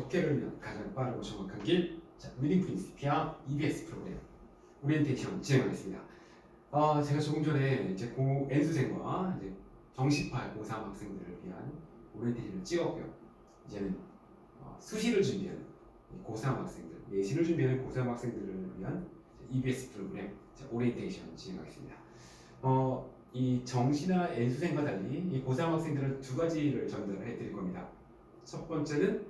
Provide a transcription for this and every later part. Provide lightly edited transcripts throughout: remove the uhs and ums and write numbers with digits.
적해를 위한 가장 빠르고 정확한 길. 자, 리딩 프린시피아 EBS 프로그램 오리엔테이션 진행하겠습니다. 제가 조금 전에 이제 N수생과 이제 정시파 고3 학생들을 위한 오리엔테이션을 찍었고요. 이제는 수시를 준비하는 고3 학생들, 내신을 준비하는 고3 학생들을 위한 EBS 프로그램 오리엔테이션 진행하겠습니다. 이 정시나 N수생과 달리 이 고3 학생들은 두 가지를 전달해 드릴 겁니다. 첫 번째는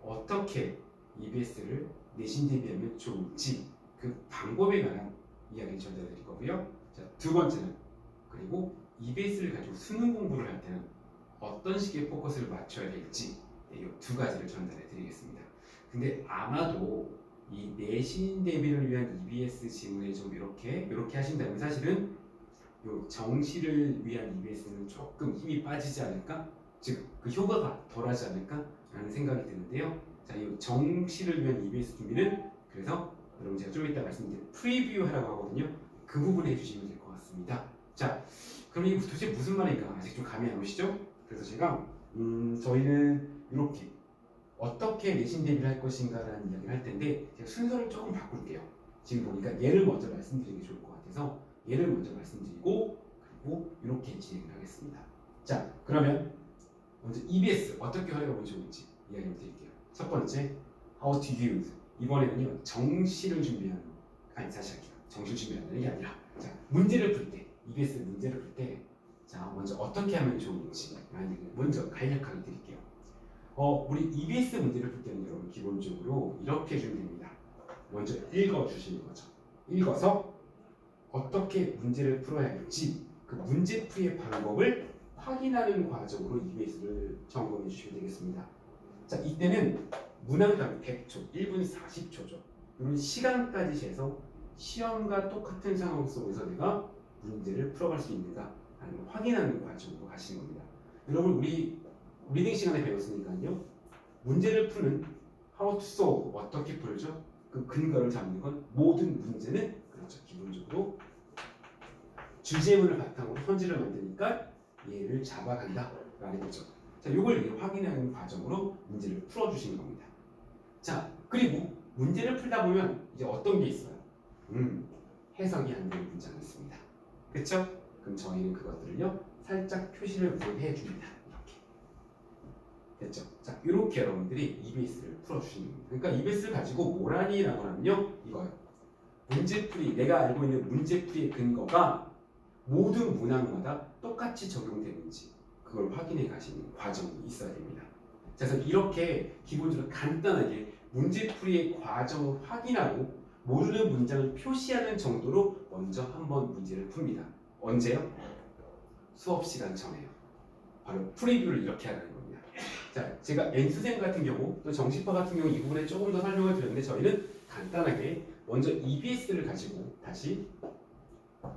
어떻게 EBS를 내신 대비하면 좋을지 그 방법에 관한 이야기를 전달해 드릴 거고요. 자, 두 번째는 그리고 EBS를 가지고 수능 공부를 할 때는 어떤 식의 포커스를 맞춰야 될지 이 두 가지를 전달해 드리겠습니다. 근데 아마도 이 내신 대비를 위한 EBS 지문에 좀 이렇게 하신다면 사실은 요 정시를 위한 EBS는 조금 힘이 빠지지 않을까? 즉 그 효과가 덜하지 않을까? 라는 생각이 드는데요. 자, 이 정시를 위한 EBS 준비는 그래서 여러분 제가 좀 이따 말씀드릴 프리뷰 하라고 하거든요. 그 부분에 해주시면 될 것 같습니다. 자, 그럼 이게 도대체 무슨 말인가 아직 좀 감이 안 오시죠? 그래서 제가 저희는 이렇게 어떻게 내신 대비를 할 것인가라는 이야기를 할 텐데 제가 순서를 조금 바꿀게요. 지금 보니까 얘를 먼저 말씀드리는 게 좋을 것 같아서 얘를 먼저 말씀드리고 그리고 이렇게 진행을 하겠습니다. 자, 그러면 먼저 EBS 어떻게 활용하면 좋을지 이야기를 드릴게요. 첫 번째, how to use. 이번에는요 정시를 준비하는 다시 할게요. 정시를 준비하는 게 아니라 자, 문제를 풀 때 EBS 문제를 풀 때 자, 먼저 어떻게 하면 좋을지 먼저 간략하게 드릴게요. 우리 EBS 문제를 풀 때는 여러분 기본적으로 이렇게 해주면 됩니다. 먼저 읽어주시는 거죠. 읽어서 어떻게 문제를 풀어야 할지 그 문제풀이의 방법을 확인하는 과정으로 EBS를 점검해 주시면 되겠습니다. 자, 이때는 문항당 100초, 1분 40초죠. 이런 시간까지 재서 시험과 똑같은 상황 속에서 내가 문제를 풀어갈 수 있는가 하는 걸 확인하는 과정으로 가시는 겁니다. 여러분 우리 리딩 시간에 배웠으니까요. 문제를 푸는 how to solve 어떻게 풀죠? 그 근거를 잡는 건 모든 문제는 그렇죠. 기본적으로 주제문을 바탕으로 선지를 만드니까 얘를 잡아간다 라는 거죠. 자, 이걸 확인하는 과정으로 문제를 풀어주시는 겁니다. 자, 그리고 문제를 풀다 보면 이제 어떤 게 있어요? 해석이 안 되는 문장이 있습니다. 그렇죠? 그럼 저희는 그것들을요 살짝 표시를 우선 해줍니다. 이렇게 됐죠? 자, 이렇게 여러분들이 EBS를 풀어주시는 겁니다. 그러니까 EBS를 가지고 뭐라니라고 하면요 이거요. 문제풀이, 내가 알고 있는 문제풀이의 근거가 모든 문항마다 똑같이 적용되는지 그걸 확인해 가시는 과정이 있어야 됩니다. 그래서 이렇게 기본적으로 간단하게 문제풀이의 과정을 확인하고 모르는 문장을 표시하는 정도로 먼저 한번 문제를 풉니다. 언제요? 수업 시간 전에요. 바로 프리뷰를 이렇게 하는 겁니다. 자, 제가 N수생 같은 경우 또 정시파 같은 경우 이 부분에 조금 더 설명을 드렸는데 저희는 간단하게 먼저 EBS를 가지고 다시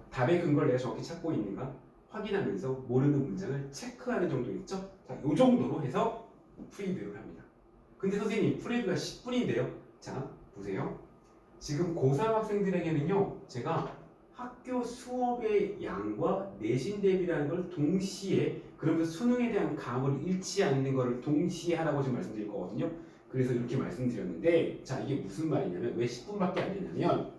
답의 근거를 내가 정확히 찾고 있는가 확인하면서 모르는 문장을 체크하는 정도 있죠? 자, 이 정도로 해서 프리뷰를 합니다. 근데 선생님 프리뷰가 10분인데요. 자, 보세요. 지금 고3 학생들에게는요 제가 학교 수업의 양과 내신 대비라는 걸 동시에 그러면서 수능에 대한 감을 잃지 않는 것을 동시에 하라고 지금 말씀드릴 거거든요. 그래서 이렇게 말씀드렸는데 자, 이게 무슨 말이냐면 왜 10분밖에 안 되냐면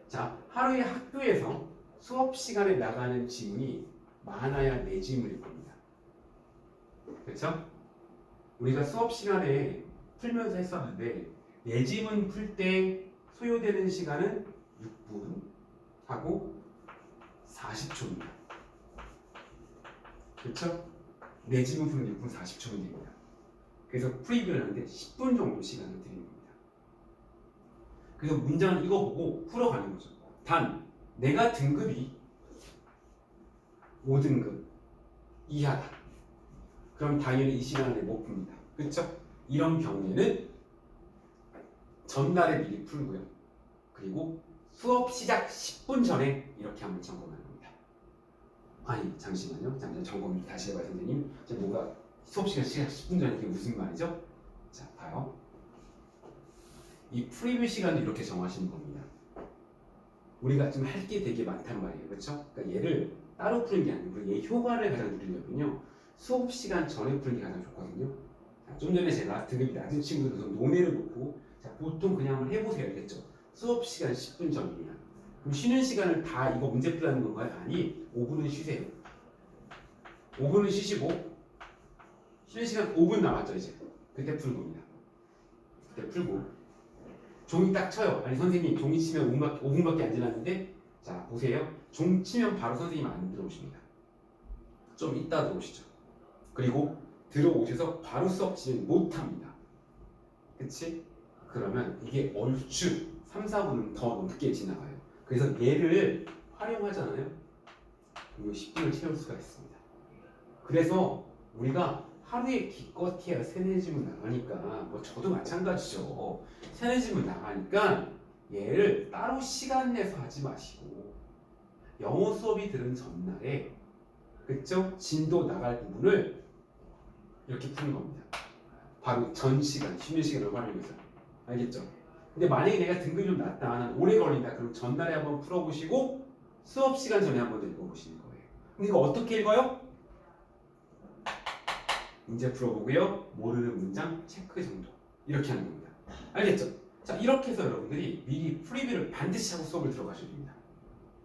자, 하루에 학교에서 수업 시간에 나가는 지문이 많아야 4지문일 겁니다. 그렇죠? 우리가 수업 시간에 풀면서 했었는데 4지문 풀 때 소요되는 시간은 6분 하고 40초입니다. 그렇죠? 4지문 푸는 6분 40초면 됩니다. 그래서 프리뷰를 하는데 10분 정도 시간을 드리는 겁니다. 그래서 문장을 이거 보고 풀어가는 거죠. 단 내가 등급이 5등급 이하다. 그럼 당연히 이 시간 안에 못 풉니다. 그렇죠? 이런 경우에는 전날에 미리 풀고요. 그리고 수업 시작 10분 전에 이렇게 한번 점검하는 겁니다. 아니 잠시만요. 잠깐 점검 다시 해봐요 선생님. 뭐가 수업 시작 10분 전에 이게 무슨 말이죠? 자, 봐요. 이 프리뷰 시간도 이렇게 정하시는 겁니다. 우리가 좀 할 게 되게 많단 말이에요. 그렇죠? 그러니까 얘를 따로 푸는 게 아니고 얘 효과를 가장 누리려면요 수업 시간 전에 푸는 게 가장 좋거든요. 좀 전에 제가 등급이 낮은 친구들도 논외를 놓고 자, 보통 그냥 한번 해보세요. 알겠죠? 수업 시간 10분 전이면 그럼 쉬는 시간을 다 이거 문제 풀라는 건가요? 아니, 5분은 쉬세요. 5분은 쉬시고 쉬는 시간 5분 남았죠 이제. 그때 풀 겁니다. 그때 풀고 종이 딱 쳐요. 아니 선생님 종이 치면 5분밖에 안 지났는데 자 보세요. 종 치면 바로 선생님 안 들어오십니다. 좀 이따 들어오시죠. 그리고 들어오셔서 바로 수업 진행 못합니다. 그치? 그러면 이게 얼추 3, 4분은 더 넘게 지나가요. 그래서 얘를 활용하잖아요. 그리고 10분을 채울 수가 있습니다. 그래서 우리가 하루에 기껏해야 3-4지문 나가니까 뭐 저도 마찬가지죠. 3-4지문 나가니까 얘를 따로 시간 내서 하지 마시고 영어 수업이 들은 전날에 그쵸? 진도 나갈 부분을 이렇게 푸는 겁니다. 바로 전 시간, 쉬는 시간을 활용해서. 알겠죠? 근데 만약에 내가 등급이 좀 낮다, 난 오래 걸린다, 그럼 전날에 한번 풀어보시고 수업 시간 전에 한번 읽어보시는 거예요. 근데 이거 어떻게 읽어요? 문제 풀어보고요. 모르는 문장 체크 정도. 이렇게 하는 겁니다. 알겠죠? 자, 이렇게 해서 여러분들이 미리 프리뷰를 반드시 하고 수업을 들어가셔야 됩니다.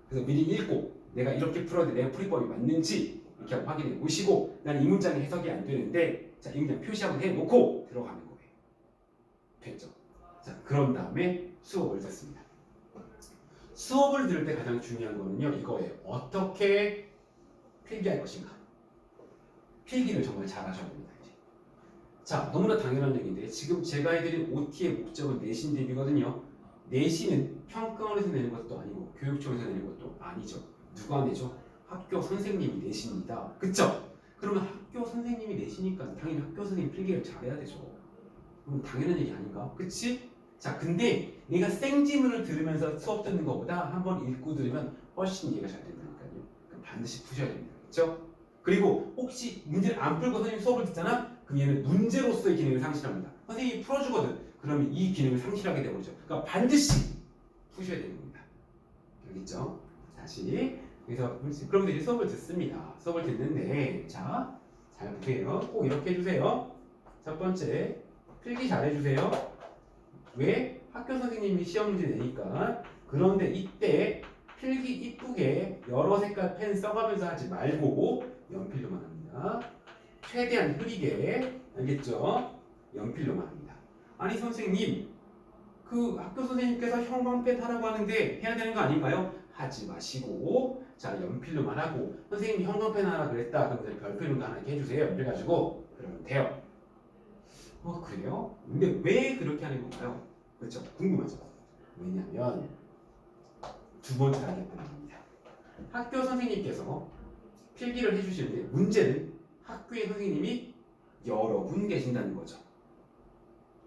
그래서 미리 읽고 내가 이렇게 풀었는데 내 풀이법이 맞는지 이렇게 한번 확인해 보시고 나는 이 문장이 해석이 안 되는데 자, 이 문장 표시 한번 해놓고 들어가는 거예요. 됐죠? 자, 그런 다음에 수업을 듣습니다. 수업을 들을 때 가장 중요한 거는요. 이거예요. 어떻게 필기할 것인가. 필기를 정말 잘 하셔야 됩니다. 이제. 자, 너무나 당연한 얘기인데 지금 제가 해드린 OT의 목적은 내신 대비거든요. 내신은 평가원에서 내는 것도 아니고 교육청에서 내는 것도 아니죠. 누가 내죠? 학교 선생님이 내십니다. 그쵸? 그러면 학교 선생님이 내시니까 당연히 학교 선생님 필기를 잘해야 되죠. 그럼 당연한 얘기 아닌가? 그치? 자, 근데 내가 생지문을 들으면서 수업 듣는 것보다 한번 읽고 들으면 훨씬 이해가 잘 된다니까요. 그럼 반드시 푸셔야 됩니다. 그쵸? 그리고 혹시 문제를 안 풀고 선생님 수업을 듣잖아? 그럼 얘는 문제로서의 기능을 상실합니다. 선생님이 풀어주거든. 그러면 이 기능을 상실하게 되버리죠. 그러니까 반드시 푸셔야 되는 겁니다. 알겠죠? 다시. 그래서 그럼 이제 수업을 듣습니다. 수업을 듣는데 자, 잘 보세요. 꼭 이렇게 해주세요. 첫 번째, 필기 잘 해주세요. 왜? 학교 선생님이 시험 문제 내니까. 그런데 이때 필기 이쁘게 여러 색깔 펜 써가면서 하지 말고 연필로만 합니다. 최대한 흐리게. 알겠죠? 연필로만 합니다. 아니 선생님, 그 학교 선생님께서 형광펜 하라고 하는데 해야 되는 거 아닌가요? 하지 마시고 자, 연필로만 하고 선생님이 형광펜 하라 그랬다. 그럼 별표 이런 거 하나 이렇게 해주세요. 연필 가지고 그러면 돼요. 그래요? 근데 왜 그렇게 하는 건가요? 그렇죠? 궁금하죠? 왜냐하면 두 번째 단계 때문입니다. 학교 선생님께서 필기를 해주시는데 문제는 학교의 선생님이 여러 분 계신다는 거죠.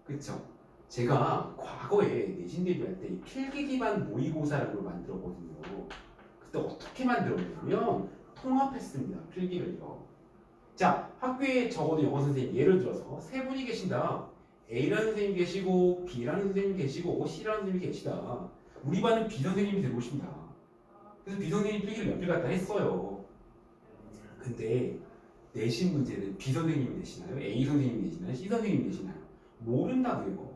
그렇죠? 제가 과거에 내신 대비할 때 필기 기반 모의고사라는 걸 만들었거든요. 그때 어떻게 만들었냐면 통합했습니다. 필기를요. 자, 학교에 적어도 영어 선생님 예를 들어서 세 분이 계신다. A라는 선생님 계시고 B라는 선생님 계시고 C라는 선생님이 계시다. 우리 반은 B 선생님이 되고 싶다. 그래서 B 선생님 필기를 연필 갖다 했어요. 근데 내신 문제는 B 선생님이 내시나요? A 선생님이 내시나요? C 선생님이 내시나요? 모른다고요.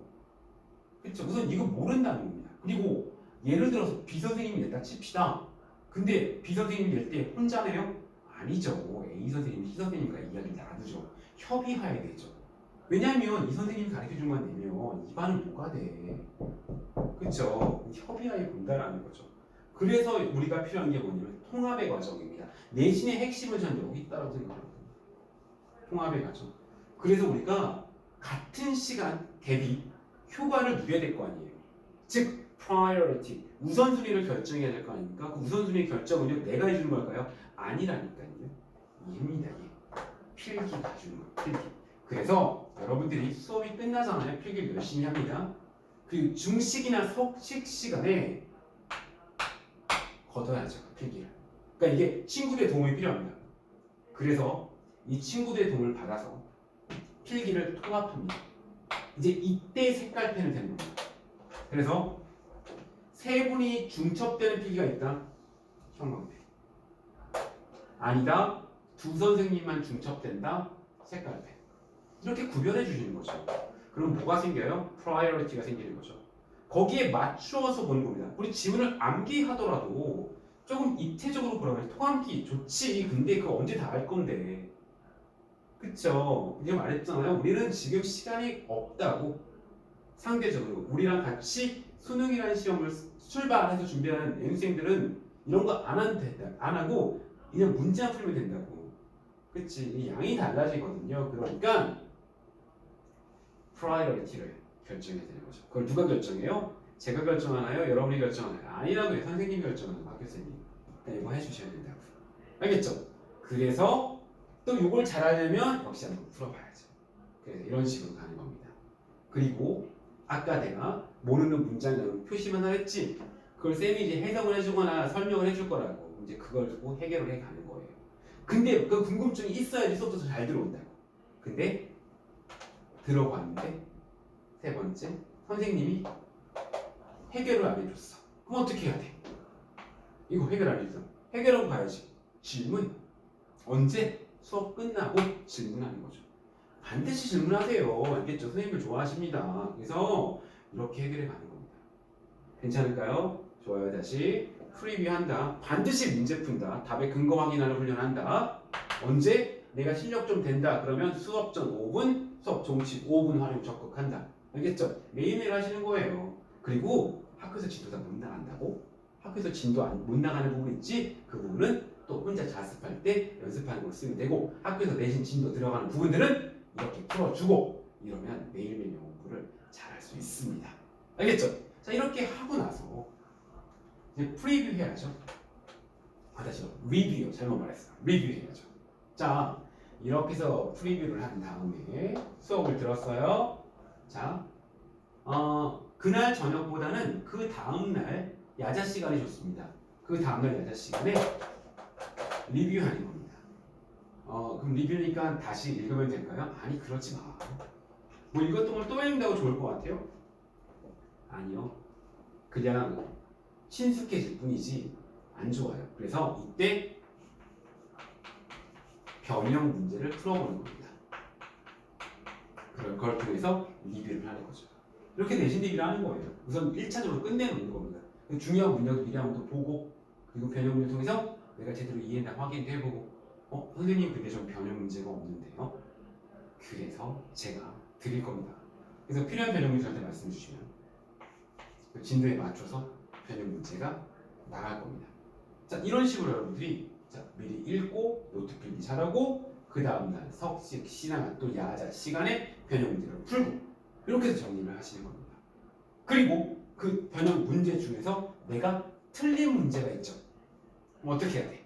그렇죠? 우선 이거 모른다는 겁니다. 그리고 예를 들어서 B 선생님이 냈다 칩시다. 근데 B 선생님이 낼 때 혼자 내요? 아니죠. A 선생님, C 선생님과 이야기를 나누죠. 협의해야 되죠. 왜냐하면 이 선생님이 가르쳐준 건 내면 이 반은 뭐가 돼? 그렇죠? 협의하에 본다라는 거죠. 그래서 우리가 필요한 게 뭐냐면 통합의 과정입니다. 내신의 핵심은 전 여기 있다고 생각합니다. 통합의 과정. 그래서 우리가 같은 시간 대비 효과를 누려야 될 거 아니에요. 즉 priority, 우선순위를 결정해야 될 거 아닙니까? 그 우선순위 결정은요 내가 해주는 걸까요? 아니라니까요. 얘입니다. 얘. 필기가 주는 거. 필기. 그래서 여러분들이 수업이 끝나잖아요. 필기를 열심히 합니다. 그 중식이나 석식 시간에 걷어야죠. 필기를. 그러니까 이게 친구들의 도움이 필요합니다. 그래서 이 친구들의 도움을 받아서 필기를 통합합니다. 이제 이때 색깔펜을 대는 겁니다. 그래서 세 분이 중첩되는 필기가 있다. 형광펜. 아니다. 두 선생님만 중첩된다. 색깔펜. 이렇게 구별해 주시는 거죠. 그럼 뭐가 생겨요? priority가 생기는 거죠. 거기에 맞추어서 보는 겁니다. 우리 지문을 암기하더라도 조금 입체적으로 보라고 통암기 좋지. 근데 그거 언제 다 알 건데. 그쵸? 이제 말했잖아요. 우리는 지금 시간이 없다고. 상대적으로 우리랑 같이 수능이라는 시험을 출발해서 준비하는 N생들은 이런 거 안 하면 된다. 안 하고 그냥 문제만 풀면 된다고. 그치? 이 양이 달라지거든요. 그러니까 priority를 결정해야 되는 거죠. 그걸 누가 결정해요? 제가 결정하나요? 여러분이 결정하나요? 아니라고요. 선생님이 결정하는 학교생님. 그러니까 이거 해주셔야 된다고. 알겠죠? 그래서 또 이걸 잘하려면 역시 한번 풀어봐야죠. 그래서 이런 식으로 가는 겁니다. 그리고 아까 내가 모르는 문장을 표시만 하랬지 그걸 쌤이 이제 해석을 해주거나 설명을 해줄 거라고 이제 그걸 두고 해결을 해가는 거예요. 근데 그 궁금증이 있어야지 수업도 잘 들어온다고. 근데 들어봤는데 세 번째 선생님이 해결을 안 해줬어. 그럼 어떻게 해야 돼? 이거 해결 안 해줬어. 해결하고 가야지. 질문. 언제? 수업 끝나고 질문하는 거죠. 반드시 질문하세요. 알겠죠? 선생님을 좋아하십니다. 그래서 이렇게 해결해 가는 겁니다. 괜찮을까요? 좋아요. 다시 프리뷰 한다. 반드시 문제 푼다. 답의 근거 확인하는 훈련한다. 언제? 내가 실력 좀 된다. 그러면 수업 전 5분, 수업 종식 5분 활용 적극한다. 알겠죠? 매일매일 하시는 거예요. 그리고 학교에서 진도 다 못 나간다고? 학교에서 진도 못 나가는 부분 있지? 그 부분은 또 혼자 자습할 때 연습하는 걸 쓰면 되고 학교에서 내신 진도 들어가는 부분들은 이렇게 풀어주고 이러면 매일매일 영어 공부를 잘할 수 있습니다. 알겠죠? 자 이렇게 하고 나서 이제 프리뷰 해야죠. 다시 리뷰 잘못 말했어. 리뷰 해야죠. 자 이렇게 해서 프리뷰를 한 다음에 수업을 들었어요. 자 그날 저녁보다는 그 다음날 야자 시간이 좋습니다. 그 다음날 야자 시간에 리뷰하는 겁니다. 그럼 리뷰니까 다시 읽으면 될까요? 아니 그렇지 마. 뭐 읽었던 걸 또 읽는다고 좋을 것 같아요? 아니요. 그냥 친숙해질 뿐이지 안 좋아요. 그래서 이때 변형 문제를 풀어보는 겁니다. 그걸 통해서 리뷰를 하는 거죠. 이렇게 내신 리뷰를 하는 거예요. 우선 1차적으로 끝내놓는 겁니다. 중요한 문제도 미리 한번 더 보고 그리고 변형 문제를 통해서 내가 제대로 이해했나 확인도 해보고 선생님 근데 좀 변형 문제가 없는데요. 그래서 제가 드릴 겁니다. 그래서 필요한 변형 문제 저한테 말씀해 주시면 그 진도에 맞춰서 변형 문제가 나갈 겁니다. 자 이런 식으로 여러분들이 자, 미리 읽고 노트 필기 잘하고 그 다음날 석식, 시나 또 야자 시간에 변형 문제를 풀고 이렇게 해서 정리를 하시는 겁니다. 그리고 그 변형 문제 중에서 내가 틀린 문제가 있죠. 그럼 어떻게 해야 돼?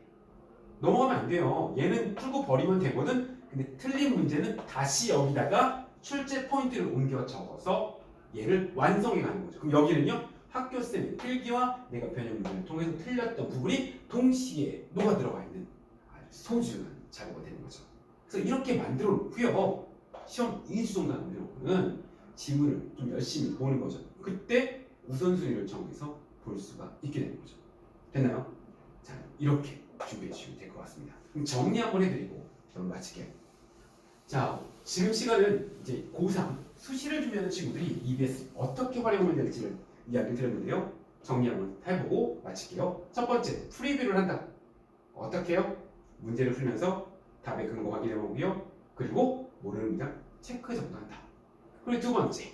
넘어가면 안 돼요. 얘는 풀고 버리면 되거든. 근데 틀린 문제는 다시 여기다가 출제 포인트를 옮겨 적어서 얘를 완성해 가는 거죠. 그럼 여기는요. 학교쌤의 필기와 내가 변형 문제를 통해서 틀렸던 부분이 동시에 녹아 들어가 있는 아주 소중한 자료가 되는 거죠. 그래서 이렇게 만들어 놓고요. 시험 2주 정도 만들어 놓고는 지문을 좀 열심히 보는 거죠. 그때 우선순위를 정해서 볼 수가 있게 되는 거죠. 됐나요? 자, 이렇게 준비해 주시면 될 것 같습니다. 그럼 정리 한번 해드리고 저는 마칠게요. 자, 지금 시간은 이제 고3 수시를 준비하는 친구들이 EBS 어떻게 활용하면 될지를 이야기 드렸는데요. 정리 한번 해보고 마칠게요. 첫 번째, 프리뷰를 한다. 어떻게 해요? 문제를 풀면서 답의 근거 확인해보고요. 그리고 모르는 문장 체크 정도 한다. 그리고 두 번째,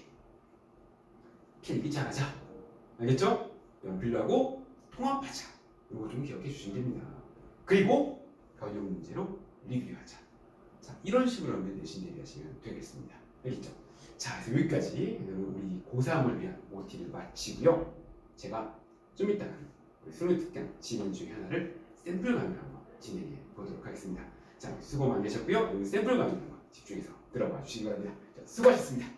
필기 잘하자. 알겠죠? 연필하고 통합하자. 이거 좀 기억해 주시면 됩니다. 그리고 변형 문제로 리뷰하자. 자, 이런 식으로 하면 내신 대비하시면 되겠습니다. 알겠죠? 자, 그래서 여기까지 우리 고3을 위한 OT를 마치고요. 제가 좀 이따가 우리 수능 특강 진행 중에 하나를 샘플 강의를 한번 진행해 보도록 하겠습니다. 자, 수고 많으셨고요. 여기 샘플 강의 한번 집중해서 들어봐 주시기 바랍니다. 자, 수고하셨습니다.